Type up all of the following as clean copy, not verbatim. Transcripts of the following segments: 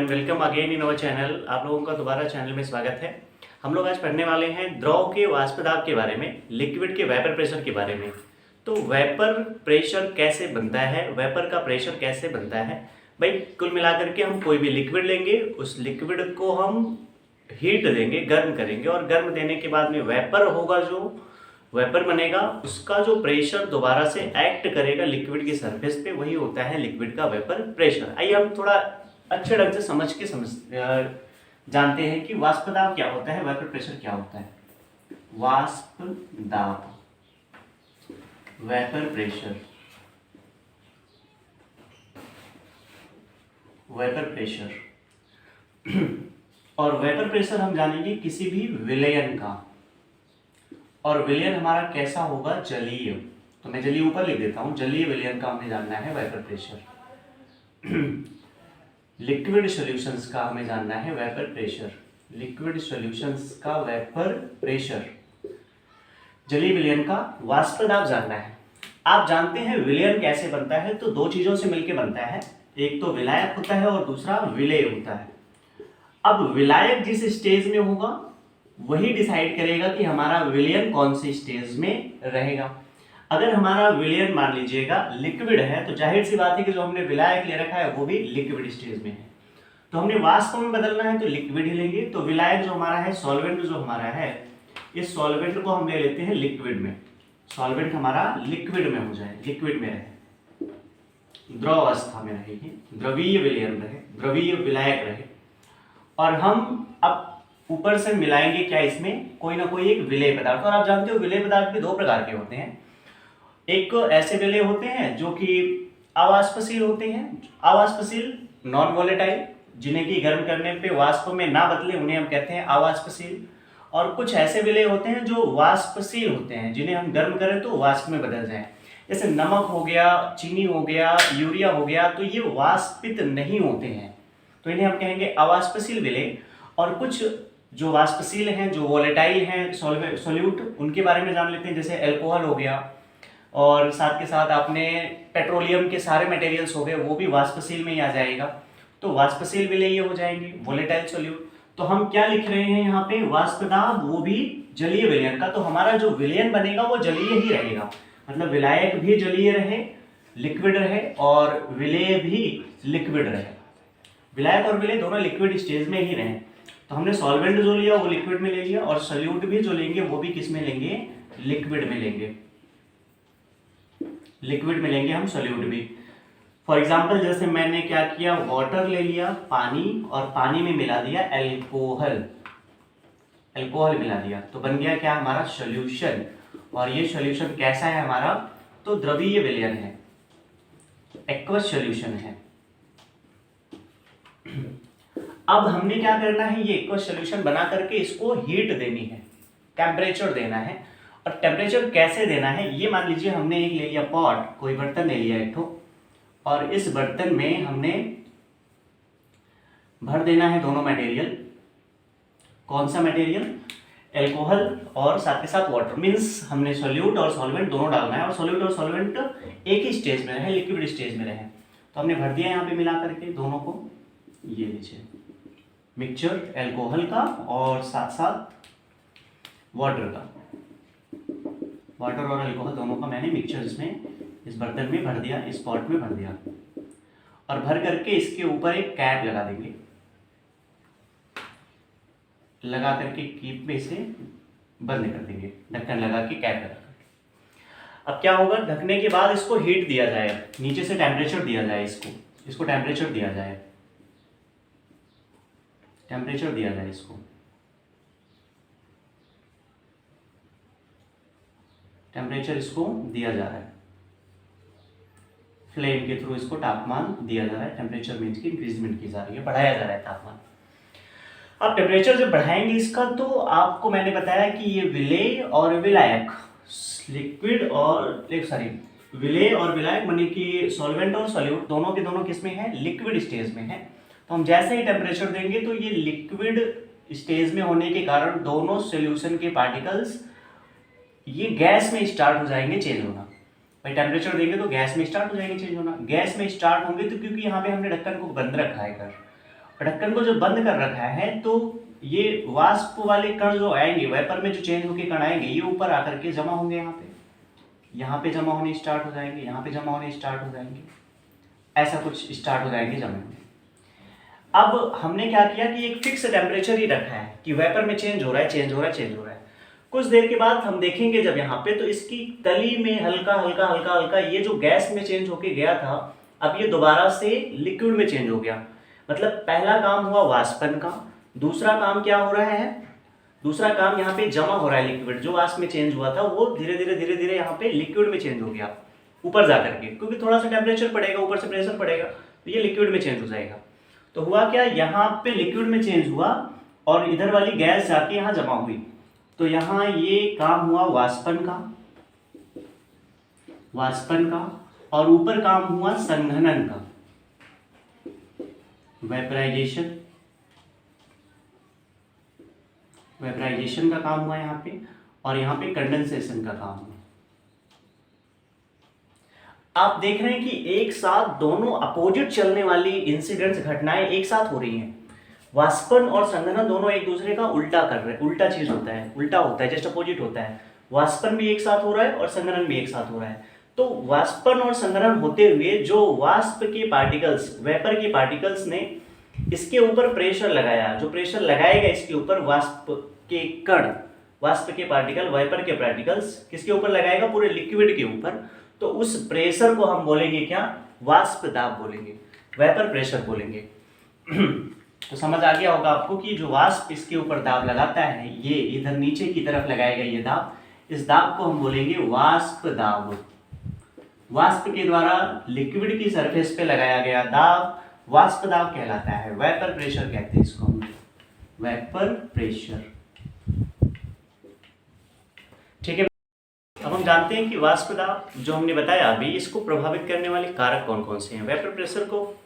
Everyone, welcome again in our channel. आप लोगों का दोबारा चैनल में स्वागत है। हम लोग आज पढ़ने वाले हैं द्रव के वाष्प दाब के बारे में, लिक्विड के वेपर प्रेशर के बारे में। तो वेपर प्रेशर कैसे बनता है, वेपर का प्रेशर कैसे बनता है भाई। कुल मिलाकर के हम कोई भी लिक्विड लेंगे, उस लिक्विड को हम हीट देंगे, गर्म करेंगे, और गर्म देने के बाद में वेपर होगा, जो वेपर बनेगा उसका जो प्रेशर दोबारा से एक्ट करेगा लिक्विड की सरफेस पे, वही होता है लिक्विड का वेपर प्रेशर। आइए हम थोड़ा अच्छे ढंग से जानते हैं कि वाष्प दाब क्या होता है, वेपर प्रेशर क्या होता है। वाष्प दाब, वेपर प्रेशर, वेपर प्रेशर और वेपर प्रेशर हम जानेंगे किसी भी विलयन का, और विलयन हमारा कैसा होगा, जलीय। तो मैं जलीय ऊपर लिख देता हूं, जलीय विलयन का हमें जानना है वेपर प्रेशर। लिक्विड सॉल्यूशंस का हमें जानना है वेपर प्रेशर, लिक्विड सॉल्यूशंस का वेपर प्रेशर। जलीय विलयन का वाष्प दाब जानना है। आप जानते हैं विलयन कैसे बनता है, तो दो चीजों से मिलकर बनता है, एक तो विलायक होता है और दूसरा विलेय होता है। अब विलायक जिस स्टेज में होगा वही डिसाइड करेगा कि हमारा विलयन कौन से स्टेज में रहेगा। अगर हमारा विलयन मान लीजिएगा लिक्विड है, तो जाहिर सी बात है कि जो हमने विलायक ले रखा है वो भी लिक्विड स्टेज में है, तो हमने वाष्प में बदलना है तो लिक्विड ही लेंगे। तो विलायक जो हमारा है, सॉल्वेंट जो हमारा है, इस सॉल्वेंट को हम ले लेते हैं लिक्विड में। सॉल्वेंट हमारा लिक्विड में हो जाए, लिक्विड में रहे, द्रव अवस्था में रहेगी, द्रवीय विलयन रहे, द्रवीय विलायक रहे। और हम अब ऊपर से मिलाएंगे क्या, इसमें कोई ना कोई एक विलेय पदार्थ। और आप जानते हो विलेय पदार्थ भी दो प्रकार के होते हैं। एक ऐसे विलेय होते हैं जो कि अवाष्पशील होते हैं, अवाष्पशील नॉन वोलेटाइल, जिन्हें कि गर्म करने पे वाष्प में ना बदले, उन्हें हम कहते हैं अवाष्पशील। और कुछ ऐसे विलेय होते हैं जो वाष्पशील होते हैं, जिन्हें हम गर्म करें तो वाष्प में बदल जाएं। जैसे नमक हो गया, चीनी हो गया, यूरिया हो गया, तो ये वाष्पित नहीं होते हैं, तो इन्हें हम कहेंगे अवाष्पशील विलेय। और कुछ जो वाष्पशील हैं, जो वोलेटाइल हैं, सोल्यूट, उनके बारे में जान लेते हैं। जैसे अल्कोहल हो गया, और साथ के साथ आपने पेट्रोलियम के सारे मटेरियल्स हो गए, वो भी वाष्पशील में ही आ जाएगा, तो वाष्पशील विलेय ये हो जाएंगे, वोलेटाइल सोल्यूट। तो हम क्या लिख रहे हैं यहाँ पे, वाष्प दाब, वो भी जलीय विलयन का। तो हमारा जो विलयन बनेगा वो जलीय ही रहेगा, मतलब विलायक भी जलीय रहे, लिक्विड रहे, और विलेय भी लिक्विड रहे। विलायक और विलेय दोनों लिक्विड स्टेज में ही रहे। तो हमने सॉल्वेंट जो लिया वो लिक्विड में ले लिया, और सोल्यूट भी जो लेंगे वो भी किस में लेंगे, लिक्विड में लेंगे, लिक्विड में लेंगे हम सोल्यूट भी। फॉर एग्जाम्पल जैसे मैंने क्या किया, वाटर ले लिया, पानी, और पानी में मिला दिया एल्कोहल, एल्कोहल मिला दिया, तो बन गया क्या हमारा, सॉल्यूशन। और ये सॉल्यूशन कैसा है हमारा, तो द्रवीय विलयन है, एक्वस सॉल्यूशन है। अब हमने क्या करना है, ये एक्वस सॉल्यूशन बना करके इसको हीट देनी है, टेम्परेचर देना है। और टेम्परेचर कैसे देना है, ये मान लीजिए हमने एक ले लिया पॉट, कोई बर्तन ले लिया एक ठो, और इस बर्तन में हमने भर देना है दोनों मटेरियल। कौन सा मटेरियल, एल्कोहल और साथ के साथ वाटर, मीन्स हमने सोल्यूट और सॉल्वेंट दोनों डालना है, और सोल्यूट और सॉल्वेंट एक ही स्टेज में रहे, लिक्विड स्टेज में रहे। तो हमने भर दिया यहाँ पे मिला करके दोनों को, ये लीजिए मिक्सचर एल्कोहल का और साथ साथ वाटर का, वाटर और अल्कोहल दोनों का मैंने मिक्सचर इसमें इस बर्तन में भर दिया, इस पॉट में भर दिया, और भर करके इसके ऊपर एक कैप लगा देंगे, लगा करके कीप में इसे बंद कर देंगे, ढक्कन लगा के कैप लगा करके। अब क्या होगा, ढकने के बाद इसको हीट दिया जाए, नीचे से टेम्परेचर दिया जाए, इसको टेम्परेचर दिया जाए, टेम्परेचर दिया जाए, इसको टेम्परेचर इसको दिया जा रहा है, फ्लेम के थ्रू इसको तापमान दिया जा रहा है, टेम्परेचर मीन्स की इंक्रीजमेंट की जा रही है, बढ़ाया जा रहा है तापमान। अब टेम्परेचर जब बढ़ाएंगे इसका, तो आपको मैंने बताया कि ये विलेय और विलायक, लिक्विड और विलेय और विलायक माने कि सॉल्वेंट और सोल्यूट दोनों के दोनों किस में है, लिक्विड स्टेज में है। तो हम जैसे ही टेम्परेचर देंगे तो ये लिक्विड स्टेज में होने के कारण दोनों सोल्यूशन के पार्टिकल्स ये गैस में स्टार्ट हो जाएंगे चेंज होना। भाई टेम्परेचर देंगे तो गैस में स्टार्ट हो जाएंगे चेंज होना, गैस में स्टार्ट होंगे तो क्योंकि यहाँ पे हमने ढक्कन को बंद रखा है कर, ढक्कन को जब बंद कर रखा है तो ये वाष्प वाले कण जो आएंगे, वेपर में जो चेंज होके कण आएंगे, ये ऊपर आकर के जमा होंगे, यहाँ पे जमा होने स्टार्ट हो जाएंगे, यहाँ पे जमा होने स्टार्ट हो जाएंगे, ऐसा कुछ स्टार्ट हो जाएंगे जमा होने। अब हमने क्या किया कि एक फिक्स टेम्परेचर ही रखा है कि वेपर में चेंज हो रहा है, चेंज हो रहा है, चेंज हो रहा है। कुछ देर के बाद हम देखेंगे जब यहाँ पे, तो इसकी तली में हल्का हल्का हल्का हल्का ये जो गैस में चेंज होके गया था, अब ये दोबारा से लिक्विड में चेंज हो गया। मतलब पहला काम हुआ वाष्पन का, दूसरा काम क्या हो रहा है, दूसरा काम यहाँ पे जमा हो रहा है लिक्विड, जो वाष्प में चेंज हुआ था वो धीरे धीरे यहाँ पे लिक्विड में चेंज हो गया ऊपर जाकर के, क्योंकि थोड़ा सा टेम्परेचर पड़ेगा, ऊपर से प्रेशर पड़ेगा, तो ये लिक्विड में चेंज हो जाएगा। तो हुआ क्या, यहाँ पे लिक्विड में चेंज हुआ और इधर वाली गैस जाके यहाँ जमा हुई, तो यहाँ ये काम हुआ वाष्पन का, और ऊपर काम हुआ संघनन का, वेपराइजेशन का काम हुआ यहाँ पे, और यहाँ पे कंडेंसेशन का काम हुआ। आप देख रहे हैं कि एक साथ दोनों अपोजिट चलने वाली इंसिडेंट्स, घटनाएं एक साथ हो रही हैं। वाष्पन और संघनन दोनों एक दूसरे का उल्टा कर रहे हैं, उल्टा चीज होता है, उल्टा होता है, जस्ट अपोजिट होता है। वाष्पन भी एक साथ हो रहा है और संघनन भी एक साथ हो रहा है। तो वाष्पन और संघनन होते हुए जो वाष्प के पार्टिकल्स, वेपर के पार्टिकल्स ने इसके ऊपर प्रेशर लगाया, जो प्रेशर लगाएगा इसके ऊपर वाष्प के कण, वाष्प के पार्टिकल, वेपर के पार्टिकल्स किसके ऊपर लगाएगा, पूरे लिक्विड के ऊपर, तो उस प्रेशर को हम बोलेंगे क्या, वाष्प दाब बोलेंगे, वेपर प्रेशर बोलेंगे। तो समझ आ गया होगा आपको कि जो वाष्प इसके ऊपर दाब लगाता है, ये इधर नीचे की तरफ लगाएगा ये दाब, इस दाब को हम बोलेंगे वाष्प दाब। वाष्प के द्वारा लिक्विड की सरफेस पे लगाया गया दाब वाष्प दाब कहलाता है, वेपर प्रेशर कहते हैं इसको हम, वेपर प्रेशर। ठीक है, अब हम जानते हैं कि वाष्प दाब जो हमने बताया अभी, इसको प्रभावित करने वाले कारक कौन कौन से हैं, वेपर प्रेशर को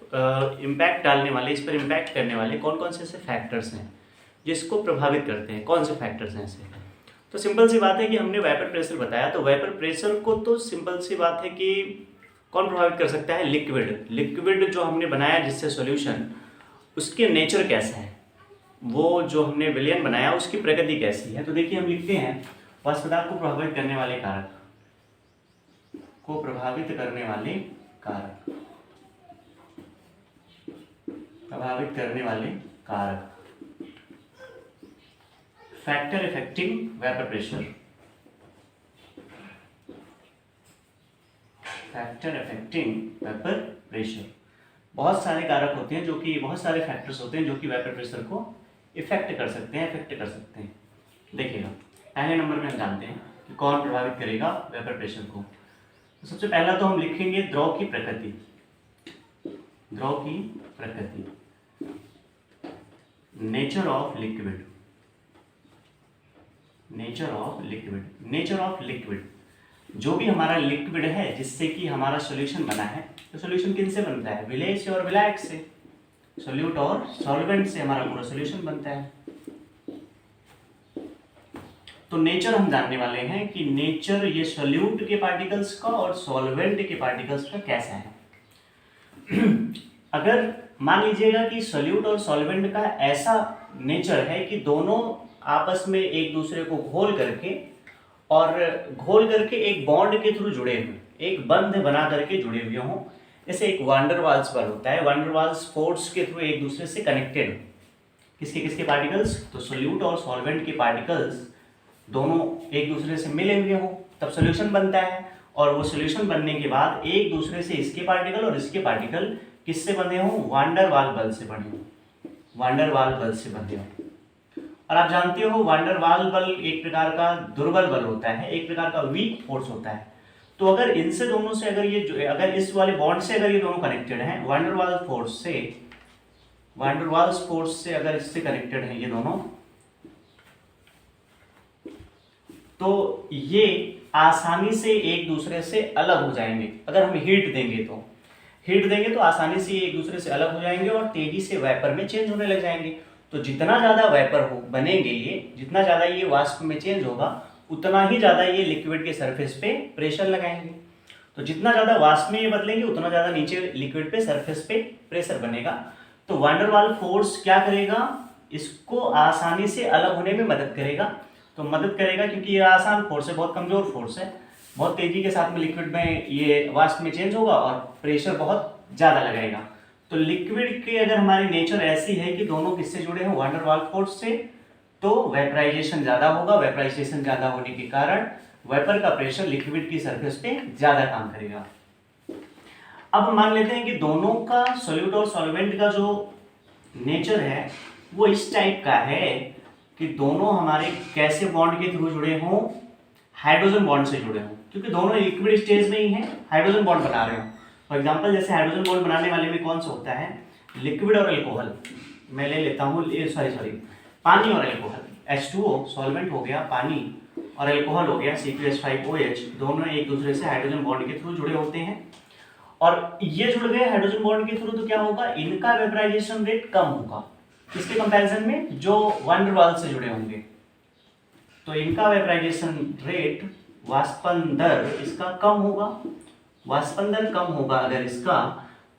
इम्पैक्ट डालने वाले, इस पर इम्पैक्ट करने वाले कौन कौन से ऐसे फैक्टर्स हैं जिसको प्रभावित करते हैं, कौन से फैक्टर्स हैं ऐसे। तो सिंपल सी बात है कि हमने वेपर प्रेशर बताया, तो वेपर प्रेशर को तो सिंपल सी बात है कि कौन प्रभावित कर सकता है, लिक्विड जो हमने बनाया जिससे सॉल्यूशन, उसके नेचर कैसा है, वो जो हमने विलयन बनाया उसकी प्रकृति कैसी है। तो देखिए हम लिखते हैं वाष्प दाब को प्रभावित करने वाले कारक, फैक्टर इफेक्टिंग वेपर प्रेशर, बहुत सारे कारक होते हैं जो कि, बहुत सारे फैक्टर्स होते हैं जो कि वेपर प्रेशर को इफेक्ट कर सकते हैं, देखिएगा पहले नंबर में हम जानते हैं कि कौन प्रभावित करेगा वेपर प्रेशर को। तो सबसे पहला तो हम लिखेंगे द्रव की प्रकृति, नेचर ऑफ लिक्विड, जो भी हमारा लिक्विड है जिससे कि हमारा सॉल्यूशन बना है, तो सॉल्यूशन किन से बनता है, विलेय से और विलायक से, सॉल्यूट और सॉल्वेंट से हमारा पूरा सॉल्यूशन बनता है। तो नेचर हम जानने वाले हैं कि नेचर ये सॉल्यूट के पार्टिकल्स का और सॉल्वेंट के पार्टिकल्स का कैसा है। अगर मान लीजिएगा कि सॉल्यूट और सॉल्वेंट का ऐसा नेचर है कि दोनों आपस में एक दूसरे को घोल करके एक बॉन्ड के थ्रू जुड़े हुए, एक बंध बना करके जुड़े हुए हों, जैसे एक वांडर वाल्स बल होता है, वांडर वाल्स फोर्स के थ्रू एक दूसरे से कनेक्टेड, किसके पार्टिकल्स, तो सॉल्यूट और सॉल्वेंट के पार्टिकल्स दोनों एक दूसरे से मिले हुए हों, तब सॉल्यूशन बनता है। और वो सॉल्यूशन बनने के बाद एक दूसरे से इसके पार्टिकल और इसके पार्टिकल किससे बंधे हों, वांडर वाल बल से बने हों। और आप जानते हो वांडर वाल बल एक प्रकार का दुर्बल बल होता है, एक प्रकार का वीक फोर्स होता है। तो अगर इनसे दोनों से अगर इस वाले बॉन्ड से अगर ये दोनों कनेक्टेड हैं, वांडर वाल्स फोर्स से अगर इससे कनेक्टेड हैं ये दोनों, तो ये आसानी से एक दूसरे से अलग हो जाएंगे। अगर हम हीट देंगे तो आसानी से एक दूसरे से अलग हो जाएंगे और तेजी से वेपर में चेंज होने लग जाएंगे। तो जितना ज़्यादा वेपर बनेंगे ये, जितना ज़्यादा ये वाष्प में चेंज होगा, उतना ही ज़्यादा ये लिक्विड के सरफेस पे प्रेशर लगाएंगे। तो जितना ज़्यादा वाष्प में ये बदलेंगे, उतना ज़्यादा नीचे लिक्विड पे सरफेस पे प्रेशर बनेगा। तो वैन डर वाल फोर्स क्या करेगा, इसको आसानी से अलग होने में मदद करेगा। तो मदद करेगा क्योंकि ये आसान फोर्स है, बहुत कमजोर फोर्स है, बहुत तेजी के साथ में लिक्विड में ये वाष्प में चेंज होगा और प्रेशर बहुत ज़्यादा लगाएगा। तो लिक्विड की अगर हमारी नेचर ऐसी है कि दोनों किससे जुड़े हैं, वैन डर वाल फोर्स से, तो वेपराइजेशन ज़्यादा होगा। वेपराइजेशन ज़्यादा होने के कारण वेपर का प्रेशर लिक्विड की सरफेस पे ज़्यादा काम करेगा। अब हम मान लेते हैं कि दोनों का सॉल्यूट और सॉल्वेंट का जो नेचर है वो इस टाइप का है कि दोनों हमारे कैसे बॉन्ड के थ्रू जुड़े हों, हाइड्रोजन बॉन्ड से जुड़े हों, क्योंकि दोनों लिक्विड स्टेज में ही हैं, हाइड्रोजन बॉन्ड बना रहे हो। फॉर एग्जांपल जैसे हाइड्रोजन बॉन्ड बनाने वाले में कौन सा होता है, लिक्विड और अल्कोहल। मैं ले लेता हूँ सॉरी पानी और अल्कोहल। H2O सॉल्वेंट हो गया पानी, और अल्कोहल हो गया C2H5OH, दोनों एक दूसरे से हाइड्रोजन बॉन्ड के थ्रू जुड़े होते हैं। और ये जुड़ गए हाइड्रोजन बॉन्ड के थ्रू, तो क्या होगा, इनका वेपराइजेशन रेट कम होगा किसके कंपैरिजन में, जो वैन डर वाल्स से जुड़े होंगे। तो इनका वेपराइजेशन रेट, वाष्पन दर इसका कम होगा। वाष्पन दर कम होगा अगर इसका,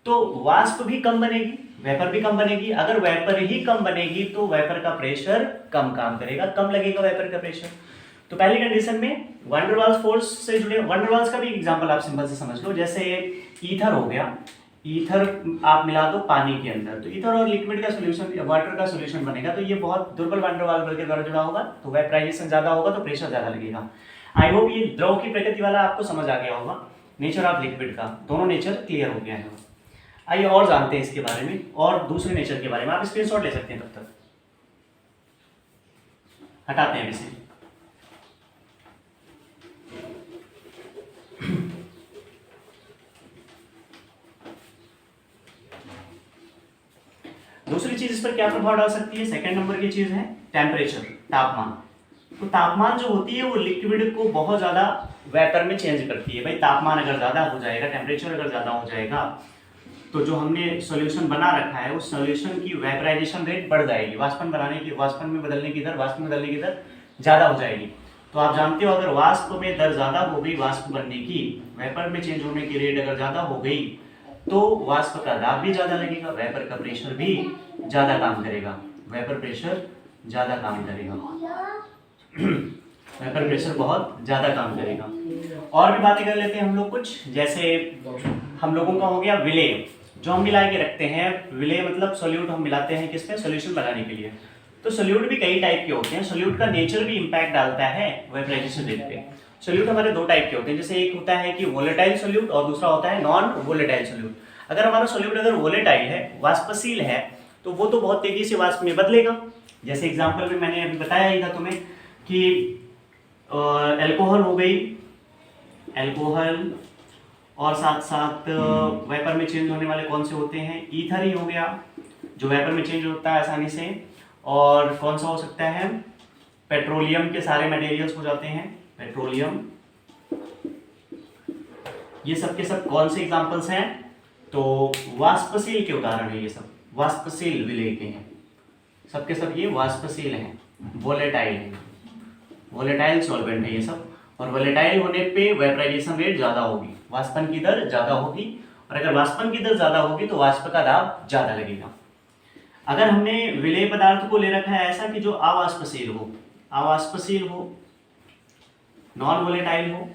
तो वाष्प भी कम बनेगी, वेपर भी कम बनेगी। अगर वेपर ही कम बनेगी तो वेपर का प्रेशर कम काम करेगा, कम लगेगा वेपर का प्रेशर। तो पहली कंडीशन में वैन डर वाल्स फोर्स से जुड़े, वैन डर वाल्स का भी एग्जांपल आप सिंपल से समझ लो, जैसे ईथर हो गया, ईथर आप मिला दो पानी के अंदर, तो ईथर और लिक्विड का सॉल्यूशन या वाटर का सॉल्यूशन बनेगा, तो ये बहुत दुर्बल वैन डर वाल्स के द्वारा जुड़ा होगा, तो वेपराइजेशन ज्यादा होगा तो प्रेशर ज्यादा लगेगा। आई होप ये द्रव की प्रकृति वाला आपको समझ आ गया होगा, नेचर ऑफ लिक्विड का, दोनों नेचर क्लियर हो गया है। आइए और जानते हैं इसके बारे में, और दूसरे नेचर के बारे में। आप स्क्रीनशॉट ले सकते हैं, तब तक हटाते हैं इसे। दूसरी चीज इस पर क्या प्रभाव डाल सकती है, सेकंड नंबर की चीज है टेम्परेचर, तापमान। तो तापमान जो होती है वो लिक्विड को बहुत ज्यादा वेपर में चेंज करती है। भाई तापमान अगर ज्यादा हो जाएगा, टेम्परेचर अगर ज्यादा हो जाएगा, तो जो हमने सॉल्यूशन बना रखा है उस सॉल्यूशन की वेपराइजेशन रेट बढ़ जाएगी, वाष्पन बनाने की, वाष्पन में बदलने की दर, वाष्प में बदलने की दर ज्यादा हो जाएगी। तो आप जानते हो अगर वाष्प में दर ज्यादा हो गई, वाष्प बनने की, वेपर में चेंज होने की रेट अगर ज्यादा हो गई, तो वाष्प का दाब भी ज्यादा लगेगा, वेपर का प्रेशर भी ज्यादा काम करेगा, वेपर प्रेशर ज्यादा काम करेगा वेपर प्रेशर बहुत ज्यादा काम करेगा। और भी बातें कर लेते हैं हम लोग कुछ, जैसे हम लोगों का हो गया विलेय, जो हम मिला के रखते हैं। विलेय मतलब सोल्यूट हम मिलाते हैं किसमें, सोल्यूशन बनाने के लिए। तो सोल्यूट भी कई टाइप के होते हैं, सोल्यूट का नेचर भी इंपैक्ट डालता है वेपराइजेशन रेट पे। सोल्यूट हमारे दो टाइप के होते हैं, जैसे एक होता है कि वोलेटाइल सोल्यूट और दूसरा होता है नॉन वोलेटाइल सोल्यूट। अगर हमारा सोल्यूट अगर वोलेटाइल है, वाष्पशील है, तो वो तो बहुत तेजी से वाष्प में बदलेगा। जैसे एग्जांपल में मैंने अभी बताया ही था तुम्हें कि अल्कोहल हो गई, अल्कोहल, और साथ साथ वेपर में चेंज होने वाले कौन से होते हैं, ईथर ही हो गया जो वेपर में चेंज होता है आसानी से। और कौन सा हो सकता है, पेट्रोलियम के सारे मटेरियल्स हो जाते हैं, पेट्रोलियम। ये सब के सब कौन से एग्जांपल्स हैं, तो वाष्पशील के उदाहरण है ये सब, वाष्पशील विलेय के हैं, सबके सब ये वाष्पशील हैं, वोलेटाइल है, वोलेटाइल सॉल्वेंट है ये सब। और वोलेटाइल होने पे वेपराइजेशन रेट ज्यादा होगी, वाष्पन की दर ज्यादा होगी, और अगर वाष्पन की दर ज्यादा होगी तो वाष्प का दाब ज्यादा लगेगा। अगर हमने विलेय पदार्थ को ले रखा है ऐसा कि जो अवाष्पशील हो, अवाष्पशील हो, नॉन वोलेटाइल हो,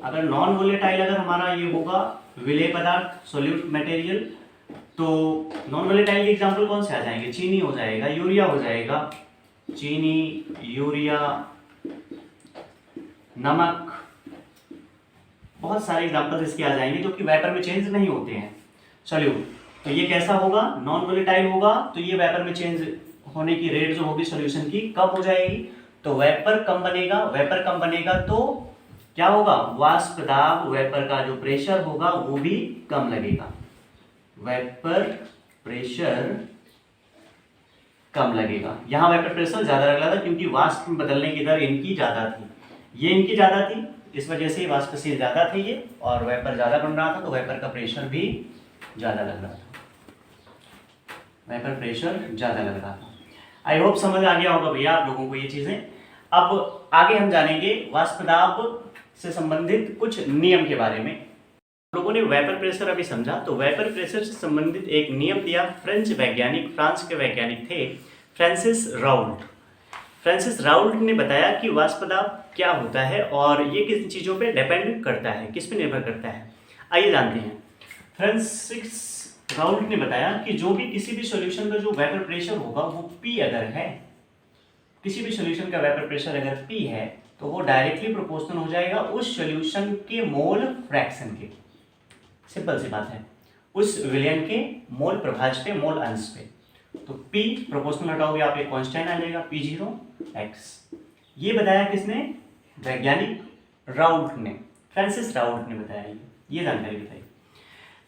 अगर नॉन वोलेटाइल अगर हमारा ये होगा विलेय पदार्थ, सोल्यूट मटेरियल, तो नॉन वोलेटाइल के एग्जांपल कौन से आ जाएंगे, चीनी हो जाएगा, यूरिया हो जाएगा, चीनी, यूरिया, नमक, बहुत सारे एग्जांपल्स इसके आ जाएंगे जो कि वेपर में चेंज नहीं होते हैं सोल्यूट। तो ये कैसा होगा, नॉन वोलेटाइल होगा, तो ये वेपर में चेंज होने की रेट जो होगी सॉल्यूशन की कम हो जाएगी, तो वेपर कम बनेगा, वेपर कम बनेगा तो क्या होगा, वाष्प दाब, वेपर का जो प्रेशर होगा वो भी कम लगेगा, वेपर प्रेशर कम लगेगा। यहाँ वेपर प्रेशर ज्यादा लग रहा था क्योंकि वाष्प में बदलने की दर इनकी ज्यादा थी, ये इनकी ज्यादा थी, इस वजह से वाष्पशील ज्यादा थे ये, और वेपर ज्यादा बन रहा था तो वेपर का प्रेशर भी ज्यादा लग रहा था, वेपर प्रेशर ज्यादा लग रहा था। आई होप समझ आ गया होगा भैया आप लोगों को ये चीजें। अब आगे हम जानेंगे वाष्प दाब से संबंधित कुछ नियम के बारे में। लोगों ने वेपर प्रेशर अभी समझा, तो वेपर प्रेशर से संबंधित एक नियम दिया फ्रेंच वैज्ञानिक, फ्रांस के वैज्ञानिक थे फ्रांसिस राउल्ट। फ्रांसिस राउल्ट ने बताया कि वाष्प दाब क्या होता है और ये किन चीज़ों पे डिपेंड करता है, किस पे निर्भर करता है। आइए जानते हैं। फ्रांसिस राउल्ट ने बताया कि जो भी किसी भी सॉल्यूशन का जो वेपर प्रेशर होगा वो P अगर है, किसी भी सॉल्यूशन का वेपर प्रेशर अगर P है तो वो डायरेक्टली प्रोपोर्शनल हो जाएगा उस सॉल्यूशन के मोल फ्रैक्शन के। सिंपल सी बात है, उस विलयन के मोल प्रभाज पे, मोल अंश पे। तो P प्रोपोर्शनल हटाओगे आप एक कांस्टेंट आ जाएगा P0x। ये बताया किसने? वैज्ञानिक राउल्ट ने, फ्रांसिस राउल्ट ने बताया ये जानकारी बताई।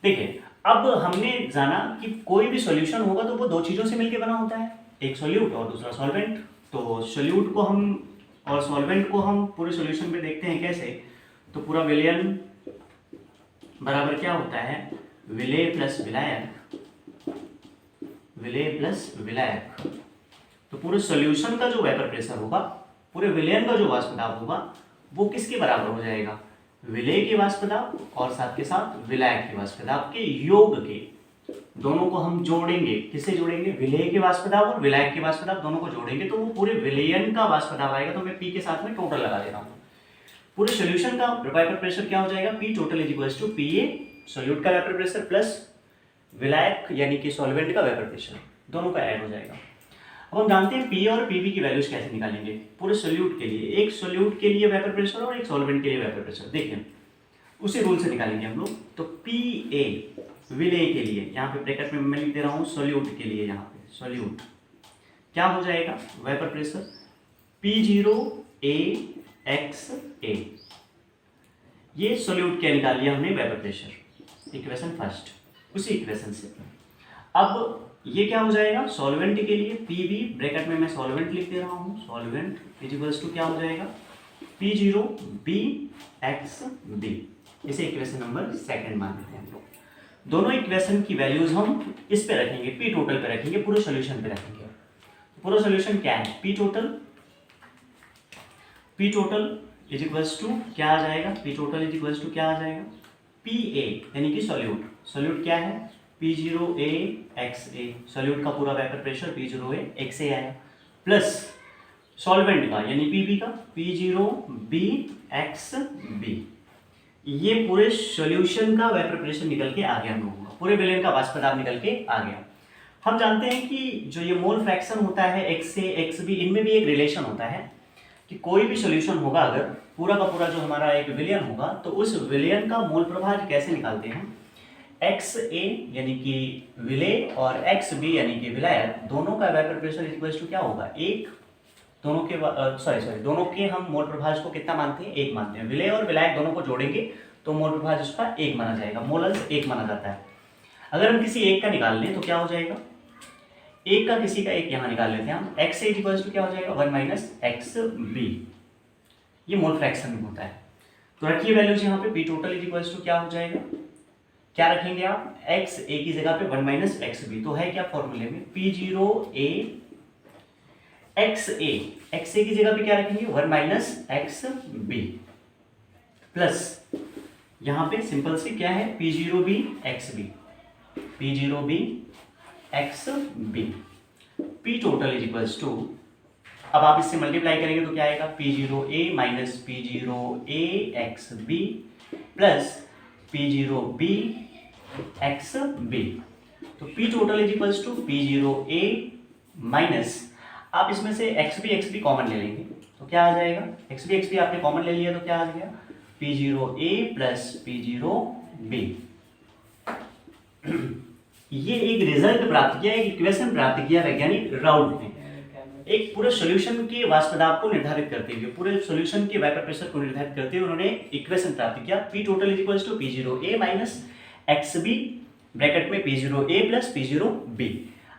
देखिए, अब हमने जाना कि कोई भी सॉल्यूशन होगा तो वो दो चीज़ों से मिलकर बना होता है, एक सॉल्यूट और दूसरा सॉल्वेंट। तो सॉल्यूट को हम और सॉल्वेंट को हम पूरे सॉल्यूशन पे देखते हैं कैसे। तो पूरा विलयन बराबर क्या होता है, विलेय प्लस विलायक, विलेय प्लस विलायक। तो पूरे सॉल्यूशन का जो वेपर प्रेशर होगा, पूरे विलयन का जो वाष्प दाब होगा, वो किसके बराबर हो जाएगा? विलेय के वाष्प दाब और साथ के साथ विलायक के वाष्प दाब के योग के। दोनों को हम जोड़ेंगे, किससे जोड़ेंगे? विलेय के वाष्प दाब और विलायक के वाष्प दाब दोनों को जोड़ेंगे तो वो पूरे विलयन का वाष्प दाब आएगा। तो मैं P के साथ में टोटल लगा दे रहा हूँ। पूरे सॉल्यूशन का वेपर प्रेशर क्या हो जाएगा? P total is equals to PA solute का वेपर प्रेशर प्लस विलायक यानी कि सॉल्वेंट का वेपर प्रेशर, दोनों का ऐड हो जाएगा। अब हम जानते हैं P और PV की वैल्यूज कैसे निकालेंगे पूरे सॉल्यूट के लिए। एक सॉल्यूट के लिए वेपर प्रेशर और एक सॉल्वेंट के लिए वेपर प्रेशर। देखिए, उसी रूल से निकालेंगे हम लोग। तो PA विलेय के लिए, यहाँ पे ब्रैकेट में मैं लिख दे रहा हूँ सॉल्यूट के लिए, यहाँ पे सॉल्यूट क्या हो जाएगा? Vapour pressure P0AXA। ये सॉल्यूट क्या निकाल लिया हमने? Vapour pressure, equation first. उसी इक्वेशन से अब ये क्या हो जाएगा? सॉल्वेंट के लिए PV ब्रैकेट में मैं सॉल्वेंट लिख दे रहा हूँ, सॉल्वेंट इज इक्वल्स टू क्या हो जाएगा? P0BXB। इसे इक्वेशन नंबर सेकंड मान लेते हैं हम लोग। दोनों इक्वेशन की वैल्यूज हम इस पे रखेंगे, P टोटल पे रखेंगे, पूरे सॉल्यूशन पे रखेंगे। पूरा सॉल्यूशन क्या है? P total is equals to क्या आ जाएगा? P total is equals to क्या आ जाएगा? PA यानी कि सॉल्यूट, सॉल्यूट क्या है? P0AXA, सॉल्यूट का पूरा वेपर प्रेशर P0AXA आया, प्लस सॉल्वेंट का यानी PB का P0BXB। ये पूरे सॉल्यूशन का वेपर प्रेशर निकल के आ गया हम लोगों का, पूरे विलयन का वाष्प दाब निकल के आ गया। हम जानते हैं कि जो ये मोल फ्रैक्शन होता है XA XB, इनमें भी एक रिलेशन होता है कि कोई भी सॉल्यूशन होगा अगर पूरा का पूरा जो हमारा एक विलयन होगा तो उस विलयन का मोल प्रभाज कैसे निकालते हैं? XA यानी कि विलेय और XB यानी कि विलायक, दोनों का वेपर प्रेशर इक्वल्स टू क्या होगा? एक। दोनों के दोनों के हम मोल प्रभाज को कितना मानते हैं? एक मानते हैं। विलेय और विलायक दोनों को जोड़ेंगे तो मोल प्रभाज उसका एक माना जाएगा, मोल अंश एक माना जाता है। अगर हम किसी एक का निकाल लें तो क्या हो जाएगा? एक का किसी का एक यहाँ निकाल लेते हैं हम। XA इक्वल्स टू क्या हो जाएगा? 1 - XB। ये मोल फ्रैक्शन में होता है। तो रखिए वैल्यूज यहाँ पे। P total is equals to क्या हो जाएगा? क्या रखेंगे आप? XA की जगह पे 1 - XB। तो है क्या फॉर्मूले में? P0AXA, XA की जगह पे क्या रखेंगे? 1 - XB प्लस यहाँ पे सिंपल से क्या है? P0BXB, P0BXB। P total is equals to, अब आप इससे मल्टीप्लाई करेंगे तो क्या आएगा? P0A - P0AXB plus P0BXB। तो P total is equals to P0A minus, आप इसमें से XB कॉमन ले लेंगे तो क्या आ जाएगा? XB आपने कॉमन ले लिया तो क्या आ गया? P0A plus P0B। ये एक रिजल्ट प्राप्त किया, एक इक्वेशन प्राप्त किया वैज्ञानिक राउल्ट ने, एक पूरे सॉल्यूशन के वाष्प दाब को निर्धारित करते हुए, पूरे सॉल्यूशन के वेपर प्रेशर को निर्धारित करते हुए उन्होंने इक्वेशन प्राप्त किया। P total is equals to P0A minus XB bracket में P0A प्लस P0B।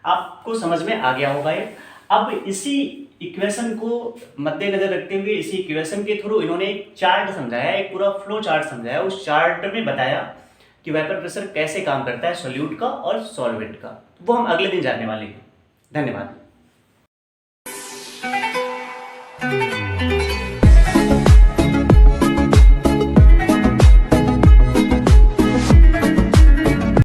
आपको समझ में आ गया होगा ये। अब इसी इक्वेशन को मद्देनजर रखते हुए, इसी इक्वेशन के थ्रू इन्होंने एक चार्ट समझाया, एक पूरा फ्लो चार्ट समझाया। उस चार्ट में बताया कि वेपर प्रेशर कैसे काम करता है सॉल्यूट का और सॉल्वेंट का। वो हम अगले दिन जानने वाले हैं। धन्यवाद।